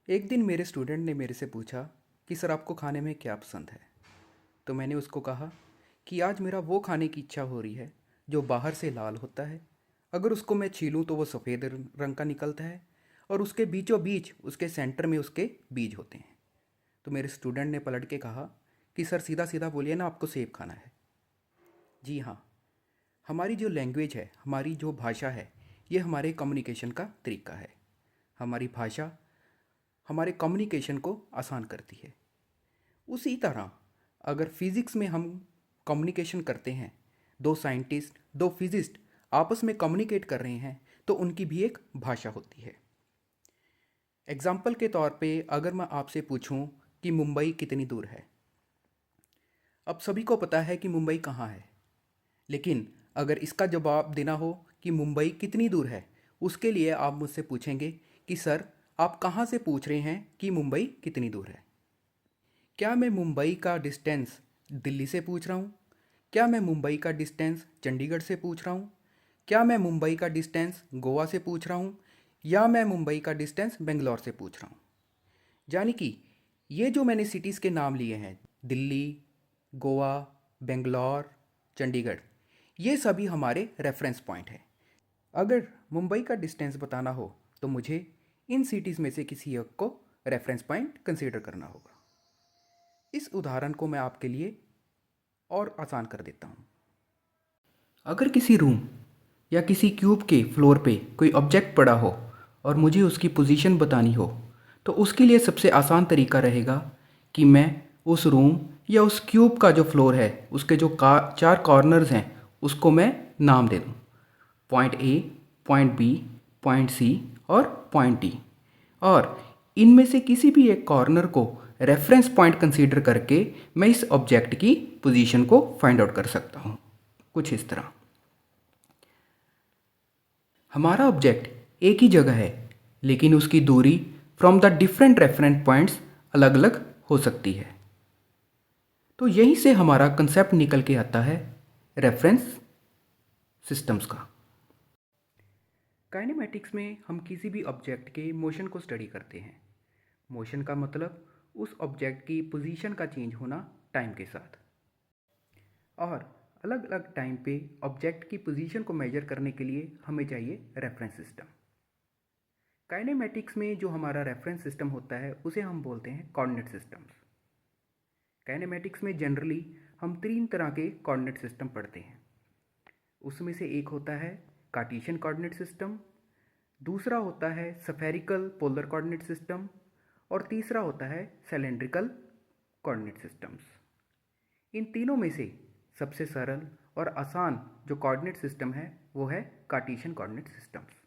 एक दिन मेरे स्टूडेंट ने मेरे से पूछा कि सर आपको खाने में क्या पसंद है। तो मैंने उसको कहा कि आज मेरा वो खाने की इच्छा हो रही है जो बाहर से लाल होता है, अगर उसको मैं छीलूं तो वो सफ़ेद रंग का निकलता है और उसके बीचों बीच उसके सेंटर में उसके बीज होते हैं। तो मेरे स्टूडेंट ने पलट के कहा कि सर सीधा सीधा बोलिए ना, आपको सेब खाना है। जी हाँ, हमारी जो लैंग्वेज है, हमारी जो भाषा है, ये हमारे कम्युनिकेशन का तरीका है। हमारी भाषा हमारे कम्युनिकेशन को आसान करती है। उसी तरह अगर फिज़िक्स में हम कम्युनिकेशन करते हैं, दो साइंटिस्ट, दो फिजिस्ट आपस में कम्युनिकेट कर रहे हैं, तो उनकी भी एक भाषा होती है। एग्जाम्पल के तौर पे अगर मैं आपसे पूछूं कि मुंबई कितनी दूर है, अब सभी को पता है कि मुंबई कहाँ है, लेकिन अगर इसका जवाब देना हो कि मुंबई कितनी दूर है, उसके लिए आप मुझसे पूछेंगे कि सर आप कहाँ से पूछ रहे हैं कि मुंबई कितनी दूर है। क्या मैं मुंबई का डिस्टेंस दिल्ली से पूछ रहा हूँ? क्या मैं मुंबई का डिस्टेंस चंडीगढ़ से पूछ रहा हूँ? क्या मैं मुंबई का डिस्टेंस गोवा से पूछ रहा हूँ? या मैं मुंबई का डिस्टेंस बेंगलोर से पूछ रहा हूँ? यानी कि ये जो मैंने सिटीज़ के नाम लिए हैं, दिल्ली, गोवा, बेंगलोर, चंडीगढ़, ये सभी हमारे रेफरेंस पॉइंट हैं। अगर मुंबई का डिस्टेंस बताना हो तो मुझे इन सिटीज़ में से किसी एक को रेफरेंस पॉइंट कंसीडर करना होगा। इस उदाहरण को मैं आपके लिए और आसान कर देता हूँ। अगर किसी रूम या किसी क्यूब के फ्लोर पे कोई ऑब्जेक्ट पड़ा हो और मुझे उसकी पोजीशन बतानी हो, तो उसके लिए सबसे आसान तरीका रहेगा कि मैं उस रूम या उस क्यूब का जो फ्लोर है, उसके जो चार कॉर्नर्स हैं, उसको मैं नाम दे दूँ। Point A, point B, point C और पॉइंट डी। और इनमें से किसी भी एक कॉर्नर को रेफरेंस पॉइंट कंसीडर करके मैं इस ऑब्जेक्ट की पोजीशन को फाइंड आउट कर सकता हूँ, कुछ इस तरह। हमारा ऑब्जेक्ट एक ही जगह है, लेकिन उसकी दूरी from the different reference points अलग अलग हो सकती है। तो यहीं से हमारा कंसेप्ट निकल के आता है रेफरेंस सिस्टम्स का। काइनेमैटिक्स में हम किसी भी ऑब्जेक्ट के मोशन को स्टडी करते हैं। मोशन का मतलब उस ऑब्जेक्ट की पोजीशन का चेंज होना टाइम के साथ। और अलग अलग टाइम पे ऑब्जेक्ट की पोजीशन को मेजर करने के लिए हमें चाहिए रेफरेंस सिस्टम। काइनेमैटिक्स में जो हमारा रेफरेंस सिस्टम होता है उसे हम बोलते हैं कोऑर्डिनेट सिस्टम्स। काइनेमैटिक्स में जनरली हम तीन तरह के कोऑर्डिनेट सिस्टम पढ़ते हैं। उसमें से एक होता है कार्टेशियन कोऑर्डिनेट सिस्टम, दूसरा होता है स्फेरिकल पोलर कोऑर्डिनेट सिस्टम और तीसरा होता है सिलेंड्रिकल कोऑर्डिनेट सिस्टम्स। इन तीनों में से सबसे सरल और आसान जो कोऑर्डिनेट सिस्टम है वो है Cartesian coordinate systems.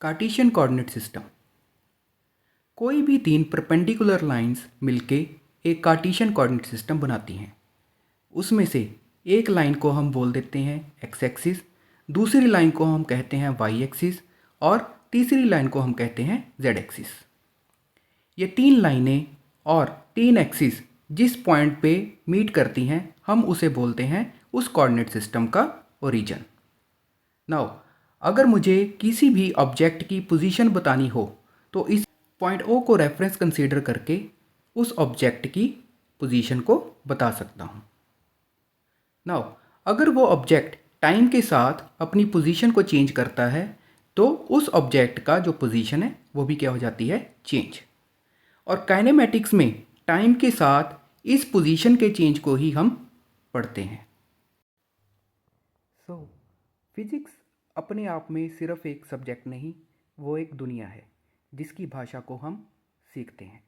Cartesian coordinate system, कोई भी तीन परपेंडिकुलर लाइंस मिलके एक कार्टेशियन कोऑर्डिनेट सिस्टम बनाती हैं। उसमें से एक लाइन को हम बोल देते हैं एक्स एक्सिस, दूसरी लाइन को हम कहते हैं वाई एक्सिस और तीसरी लाइन को हम कहते हैं जेड एक्सिस। ये तीन लाइनें और तीन एक्सिस जिस पॉइंट पे मीट करती हैं, हम उसे बोलते हैं उस कोऑर्डिनेट सिस्टम का ओरिजिन। नाउ अगर मुझे किसी भी ऑब्जेक्ट की पोजीशन बतानी हो, तो इस पॉइंट ओ को रेफरेंस कंसीडर करके उस ऑब्जेक्ट की पोजीशन को बता सकता हूँ। नाउ अगर वो ऑब्जेक्ट टाइम के साथ अपनी पोजीशन को चेंज करता है, तो उस ऑब्जेक्ट का जो पोजीशन है वो भी क्या हो जाती है, चेंज। और काइनेमैटिक्स में टाइम के साथ इस पोजीशन के चेंज को ही हम पढ़ते हैं। सो फिजिक्स अपने आप में सिर्फ एक सब्जेक्ट नहीं, वो एक दुनिया है जिसकी भाषा को हम सीखते हैं।